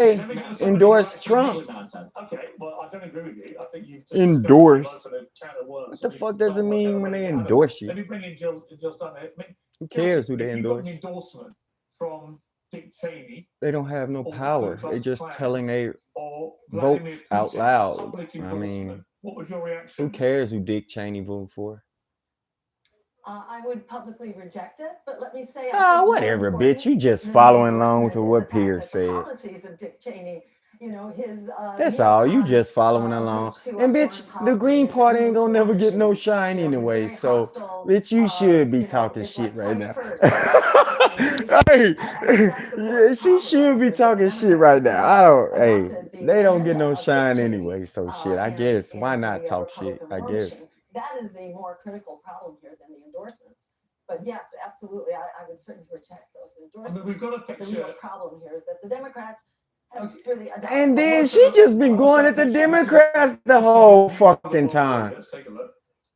endorse Trump. Okay, well, I don't agree with you. I think you've just discovered a Endorse. nice sort of can of worms. What the So we've fuck got does to it work out a mean when way to they get out of it. endorse Let you? me bring in Jill Stein. I mean, Who Jill, cares who they if you got an endorse? endorsement from Dick Cheney They don't have no or the Ku power. They Klux just Klan telling they or Vladimir votes out Putin, loud. public I endorsement, mean, what was your who reaction? cares who Dick Cheney voted for? I would publicly reject it, but let me say, I Ah, think more whatever, bitch. important You just than the following along to endorsement is the what fact Pierce that the said. policies of Dick Cheney, his That's all. You neocon just following along. approach to And bitch, foreign the policy, Green his Party ain't endless gonna war never get no machine, shine his anyway. very So, hostile, bitch, you should be talking it's shit like right fight now. first, fight later. Hey, I think that's the core yeah, she problem should be here is that the talking shit Democrats right have now. really I don't. Hey, adopted the they don't get agenda no of Dick shine Cheney anyway. So shit. I and guess why not the talk shit? Republican I war guess. machine. That is the more critical problem here than the endorsements. But yes, absolutely, I would certainly reject those I mean, endorsements. we've got a But the picture. real problem here is that the Democrats have Okay. really adopted. And I then want to she sort of, just been I want to going say at the that Democrats the this is whole a beautiful fucking little time. video. Let's take a look.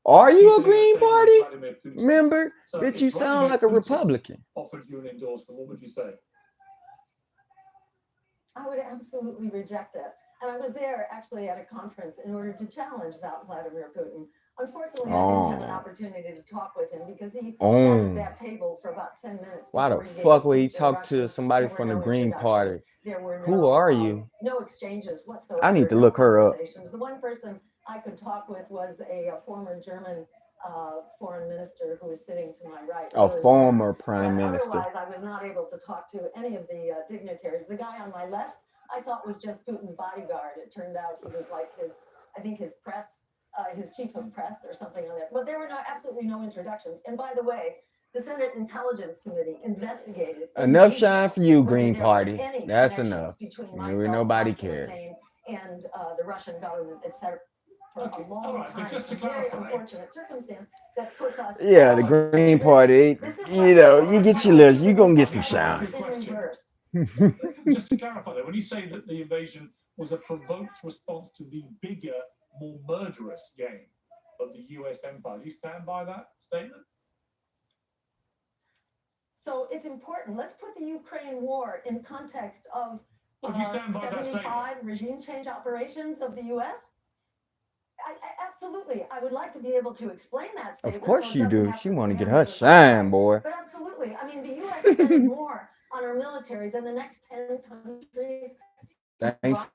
Are She's you a sitting at a Green table with Party Vladimir Putin. member? So Bitch, if you sound Vladimir like a Putin Republican. offered you an endorsement, what would you say? I would absolutely reject it. And I was there actually at a conference in order to challenge Vladimir Putin. Unfortunately, I didn't have an Oh, opportunity to talk with him because he sat at oh. that table for about 10 minutes Why the before he gave a fuck would he speech in talk to Russian. somebody There were from the no Green Party? introductions. There were Who are you? no exchanges I whatsoever, need to no look her up. conversations. The one person I could talk with was a former German foreign minister who was sitting to my right, A really warm. former prime But minister. otherwise, I was not able to talk to any of the dignitaries. The guy on my left, I thought was just Putin's bodyguard. It turned out he was like I think his press, his chief of press or something on that. But there were absolutely no introductions. And by the way, the Senate Intelligence Committee investigated in Enough shine detail for you, whether Green there were Party. any That's connections enough. between Maybe myself, my nobody cares. campaign, and the Russian government, etc. For Okay, a long all right, but time. just It's to a very clarify, unfortunate circumstance that puts us Yeah, the all Green at Party. risk. This is what You get your little, you gonna get some let me ask shine. you a in question. reverse. Just to clarify that, when you say that the invasion was a provoked response to the bigger, more murderous game of the US empire, do you stand by that statement? So it's important. Let's put the Ukraine war in context of Would you stand by that statement? 75 regime change operations of the U.S. Absolutely. I would like to be able to explain that Of statement course so it you doesn't do. have She to want to get stand her as a shine, soundbite. boy. But absolutely. I mean, the U.S. spends more on our military than the next 10 countries Thanks combined.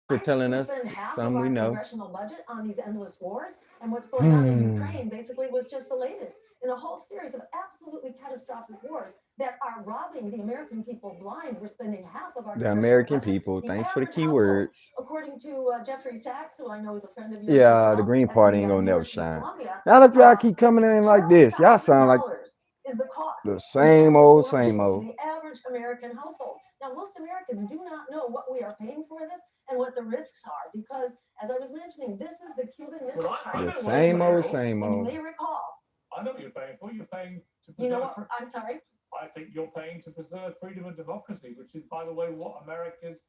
for telling We us spend half some of we our know. congressional budget on these endless wars, and what's going on in Hmm. Ukraine basically was just the latest in a whole series of absolutely catastrophic wars that are robbing the American people blind. We're spending half of our The congressional American budget. people. The Thanks for the average household, keywords. according to Jeffrey Sachs, who I know is a friend of yours as Yeah, the well, Green at Party the ain't gonna never University of shine. Columbia, Now that y'all keep coming in it's like this, y'all sound like $12,000 is the cost the of the same endless old, war same machine to old. the average American household. Now, most Americans do not know what we are paying for this and what the risks are because, as I was mentioning, this is the Cuban Missile Well, I Crisis. know The what you're same paying old, for. same And you old. may recall, I know what you're paying for. You're paying to you know preserve. what? I'm sorry. I think you're paying to preserve freedom and democracy, which is, by the way, what America's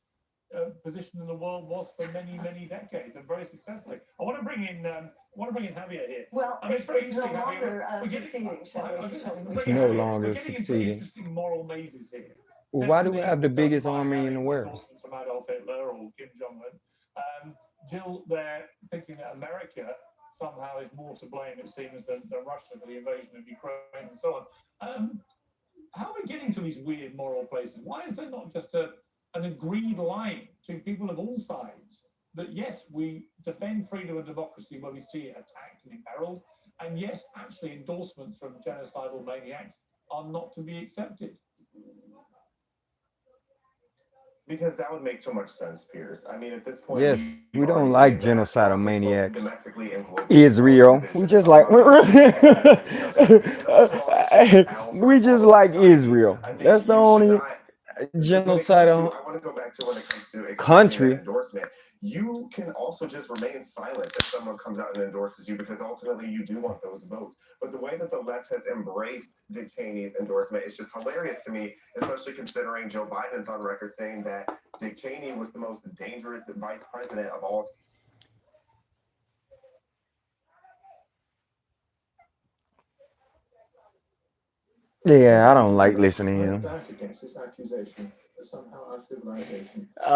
position in the world was for many, many decades and very successfully. I want to bring in Javier here. Well, I mean, it's very no interesting, Javier. longer We're getting, succeeding, shall we? It's bring in no Javier. We're longer getting into succeeding. interesting moral mazes here. Well, why do we Destiny have the biggest by army in having the world? endorsements from Adolf Hitler or Kim Jong Un. Jill, they're thinking that America somehow is more to blame, it seems, than Russia for the invasion of Ukraine and so on. How are we getting to these weird moral places? Why is there not just an agreed line between people of all sides that, yes, we defend freedom and democracy when we see it attacked and imperiled, and yes, actually endorsements from genocidal maniacs are not to be accepted? Because that would make so much sense, Piers. I mean, at this point, Yes, we've we already don't seen like that genocidal politics, both maniacs. domestically and globally, Israel. We just like we just like Israel. That's the only genocidal I want to go back to when it comes to accepting an country. endorsement. You can also just remain silent if someone comes out and endorses you because ultimately you do want those votes. But the way that the left has embraced Dick Cheney's endorsement is just hilarious to me, especially considering Joe Biden's on record saying that Dick Cheney was the most dangerous vice president of all time. Yeah, I don't like listening to him. Back against this accusation that somehow our civilization